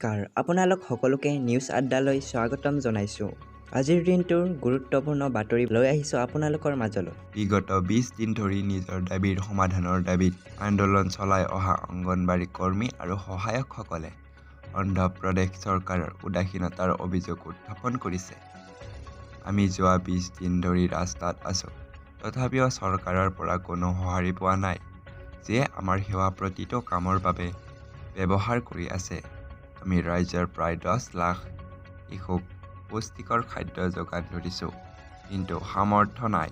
নমস্কাৰ, আপোনালোক সকলোকে নিউজ আড্ডালৈ স্বাগতম জনাইছোঁ। আজিৰ দিনটোৰ গুৰুত্বপূৰ্ণ বাতৰি লৈ আহিছোঁ আপোনালোকৰ মাজলৈ। বিগত 20 দিন ধৰি নিজৰ দাবীৰ সমাধানৰ দাবীত আন্দোলন চলাই অহা অংগনবাড়ী কৰ্মী আৰু সহায়কসকলে অন্ধ্ৰ প্ৰদেশ চৰকাৰৰ উদাসীনতাৰ অভিযোগ উত্থাপন কৰিছে। আমি যোৱা 20 দিন ধৰি ৰাস্তাত আছোঁ, তথাপিও চৰকাৰৰ পৰা কোনো সঁহাৰি পোৱা নাই, যিয়ে আমাৰ সেৱা প্ৰতিটো কামৰ বাবে ব্যৱহাৰ কৰি আছে। আমি ৰাজ্যৰ প্ৰায় 10 লাখ শিশুক পুষ্টিকৰ খাদ্য যোগান ধৰিছোঁ, কিন্তু সামৰ্থ্য নাই।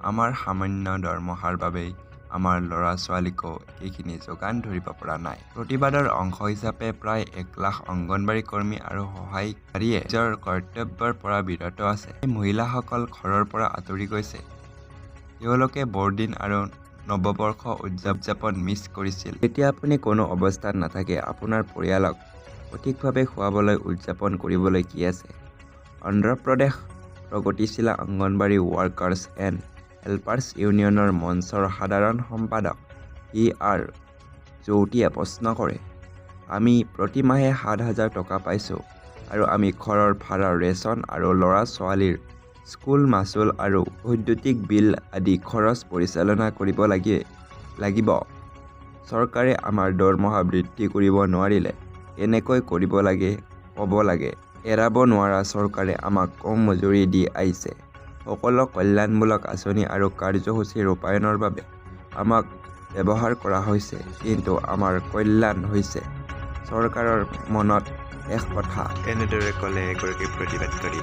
আমাৰ সামান্য দৰমহাৰ বাবেই আমাৰ ল'ৰা-ছোৱালীকো একেখিনি যোগান ধৰিব পৰা নাই। প্ৰতিবাদৰ অংশ হিচাপে প্ৰায় 1 লাখ অংগনবাড়ী কৰ্মী আৰু সহায়কাৰীয়ে নিজৰ কৰ্তব্যৰ পৰা বিৰত আছে। এই মহিলাসকল ঘৰৰ পৰা আঁতৰি গৈছে। তেওঁলোকে বৰদিন আৰু নৱবৰ্ষ উদযাপন মিছ কৰিছিল। যেতিয়া আপুনি কোনো অৱস্থাত নাথাকে, আপোনাৰ পৰিয়ালক সঠিকভাৱে খুৱাবলৈ উদযাপন কৰিবলৈ কি আছে? অন্ধ্ৰ প্ৰদেশ প্ৰগতিশীলা অংগনবাড়ী ৱৰ্কাৰ্ছ এণ্ড হেল্পাৰ্ছ ইউনিয়নৰ মঞ্চৰ সাধাৰণ সম্পাদক আৰ জ্যোতিয়ে প্ৰশ্ন কৰে। আমি প্ৰতি মাহে 7,000 টকা পাইছোঁ আৰু আমি ঘৰৰ ভাড়া, ৰেচন আৰু ল'ৰা-ছোৱালীৰ স্কুল মাচুল আৰু বৈদ্যুতিক বিল আদি খৰচ পৰিচালনা কৰিব লাগিব। চৰকাৰে আমাৰ দৰমহা বৃদ্ধি কৰিব নোৱাৰিলে কেনেকৈ কৰিব লাগে ক'ব লাগে। এৰাব নোৱাৰা চৰকাৰে আমাক কম মজুৰি দি আহিছে। সকলো কল্যাণমূলক আঁচনি আৰু কাৰ্যসূচী ৰূপায়ণৰ বাবে আমাক ব্যৱহাৰ কৰা হৈছে, কিন্তু আমাৰ কল্যাণ হৈছে চৰকাৰৰ মনত এক কথা। এনেদৰে ক'লে এগৰাকী প্ৰতিবাদকাৰী।